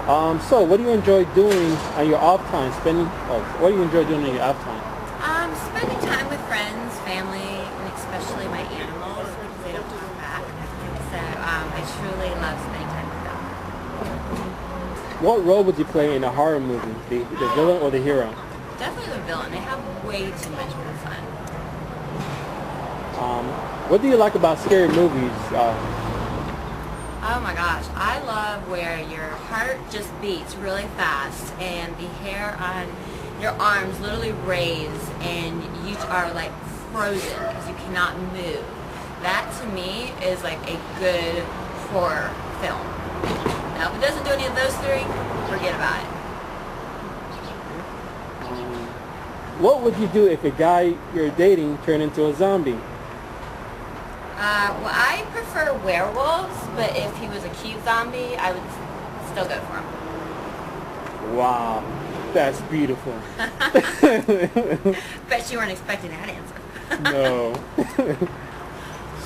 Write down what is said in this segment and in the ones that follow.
So what do you enjoy doing on your off time? What do you enjoy doing on your off time? Spending time with friends, family, and especially my animals because they don't talk back. So I truly love spending time with them. What role would you play in a horror movie? The villain or the hero? Definitely the villain. They have way too much more fun. What do you like about scary movies? Oh my gosh, I love where your heart just beats really fast and the hair on your arms literally raise and you are like frozen because you cannot move. That to me is like a good horror film. Now if it doesn't do any of those three, forget about it. What would you do if a guy you're dating turned into a zombie? Well, I prefer werewolves, but if he was a cute zombie, I would still go for him. Wow, that's beautiful. Bet you weren't expecting that answer. No.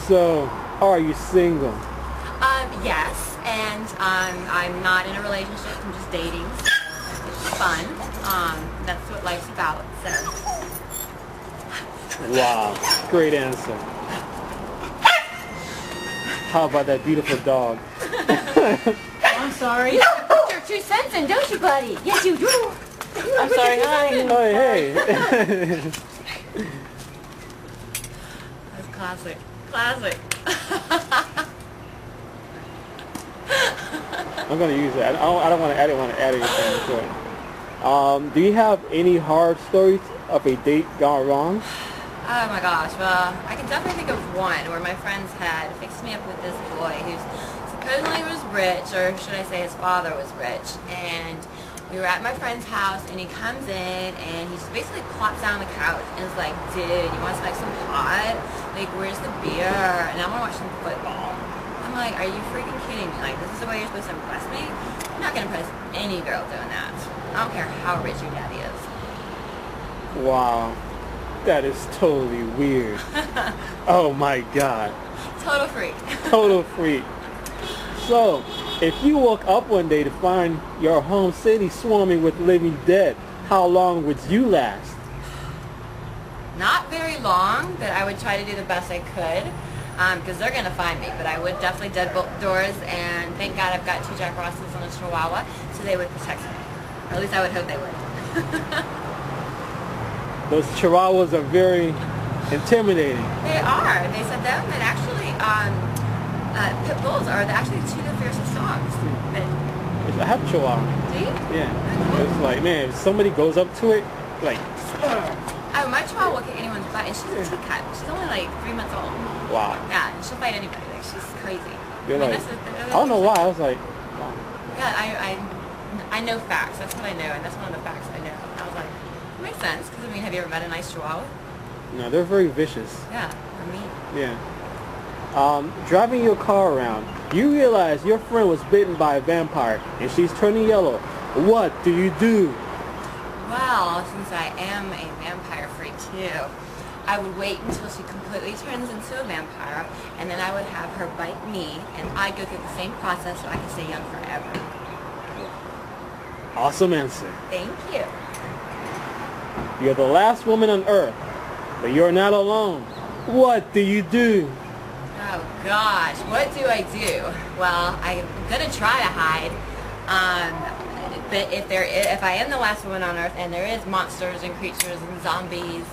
So, are you single? Yes, and I'm not in a relationship. I'm just dating. So it's fun. That's what life's about. So. Wow, great answer. How about that beautiful dog? I'm sorry. You put your 2 cents in, don't you, buddy? Yes, you do. I'm sorry. Hi. Oh, hey. That's classic. Classic. I'm gonna use it. I don't want to add anything to it. Do you have any hard stories of a date gone wrong? Oh my gosh, well, I can definitely think of one where my friends had fixed me up with this boy who's supposedly was rich, or should I say his father was rich, and we were at my friend's house and he comes in and he just basically plops down on the couch and is like, dude, you want to smoke some pot? Like, where's the beer? And I want to watch some football. I'm like, are you freaking kidding me? Like, this is the way you're supposed to impress me? I'm not going to impress any girl doing that. I don't care how rich your daddy is. Wow. That is totally weird. Oh my God. Total freak. Total freak. So, if you woke up one day to find your home city swarming with living dead, how long would you last? Not very long, but I would try to do the best I could because they're going to find me. But I would definitely deadbolt doors, and thank God I've got 2 Jack Russells and a Chihuahua, so they would protect me. Or at least I would hope they would. Those Chihuahuas are very intimidating. They are. They said them, and actually, pit bulls are actually 2 of the fiercest dogs. But, I have a Chihuahua. do you? Yeah. It's like, man, if somebody goes up to it, like... Oh, my Chihuahua will kick anyone's butt, and she's a teacup. She's only like 3 months old. Wow. Yeah, and she'll fight anybody. Like, she's crazy. You're I mean, like, I don't know why. I was like, wow. Yeah, I know facts. That's what I know, and that's one of the facts I know. I was like, it makes sense, because, I mean, have you ever met a nice Chihuahua? No, they're very vicious. Yeah, for me. Yeah. Driving your car around, you realize your friend was bitten by a vampire, and she's turning yellow. What do you do? Well, since I am a vampire freak too, I would wait until she completely turns into a vampire, and then I would have her bite me, and I'd go through the same process so I could stay young forever. Awesome answer. Thank you. You're the last woman on Earth, but you're not alone. What do you do? Oh gosh, what do I do? Well, I'm gonna try to hide. But if I am the last woman on Earth and there is monsters and creatures and zombies,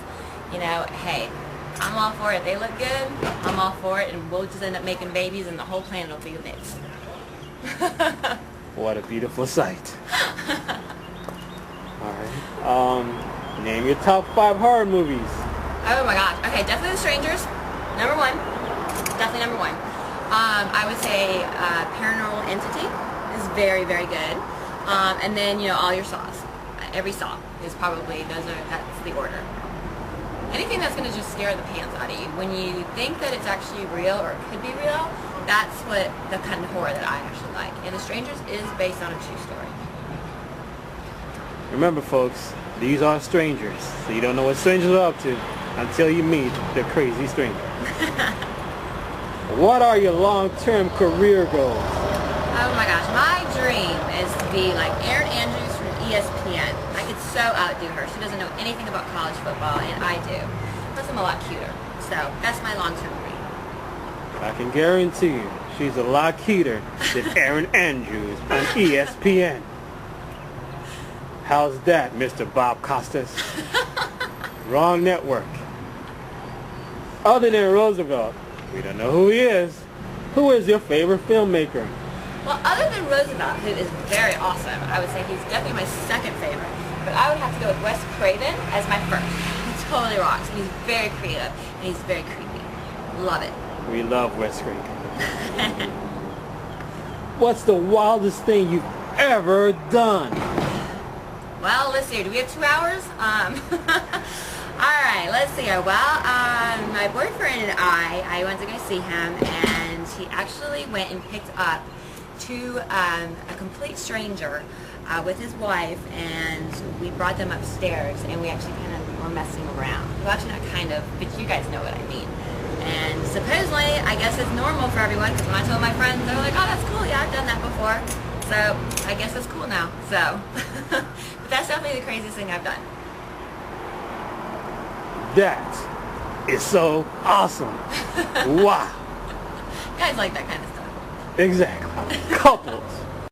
you know, hey, I'm all for it. They look good, I'm all for it, and we'll just end up making babies and the whole planet will be mixed. What a beautiful sight. Alright. Name your top 5 horror movies. Oh my gosh. Okay, definitely The Strangers. Number 1. Definitely number 1. I would say Paranormal Entity is very, very good. And then, you know, all your Saws. Every Saw is probably, that's the order. Anything that's going to just scare the pants out of you. When you think that it's actually real or it could be real, that's what the kind of horror that I actually like. And The Strangers is based on a true story. Remember, folks, these are strangers, so you don't know what strangers are up to until you meet the crazy stranger. What are your long-term career goals? Oh my gosh, my dream is to be like Erin Andrews from ESPN. I could so outdo her. She doesn't know anything about college football, and I do. Plus, I'm a lot cuter. So that's my long-term dream. I can guarantee you, she's a lot cuter than Erin Andrews on ESPN. How's that, Mr. Bob Costas? Wrong network. Other than Roosevelt, we don't know who he is. Who is your favorite filmmaker? Well, other than Roosevelt, who is very awesome, I would say he's definitely my second favorite. But I would have to go with Wes Craven as my first. He totally rocks. He's very creative, and he's very creepy. Love it. We love Wes Craven. What's the wildest thing you've ever done? Well, let's see. Do we have 2 hours? Alright, let's see. Well, my boyfriend and I went to go see him, and he actually went and picked up a complete stranger with his wife, and we brought them upstairs, and we actually kind of were messing around. Well, actually not kind of, but you guys know what I mean. And supposedly, I guess it's normal for everyone, because when I told my friends, they were like, oh, that's cool, yeah, I've done that before. So, I guess it's cool now, so. But that's definitely the craziest thing I've done. That is so awesome. Wow. You guys like that kind of stuff. Exactly. Couples.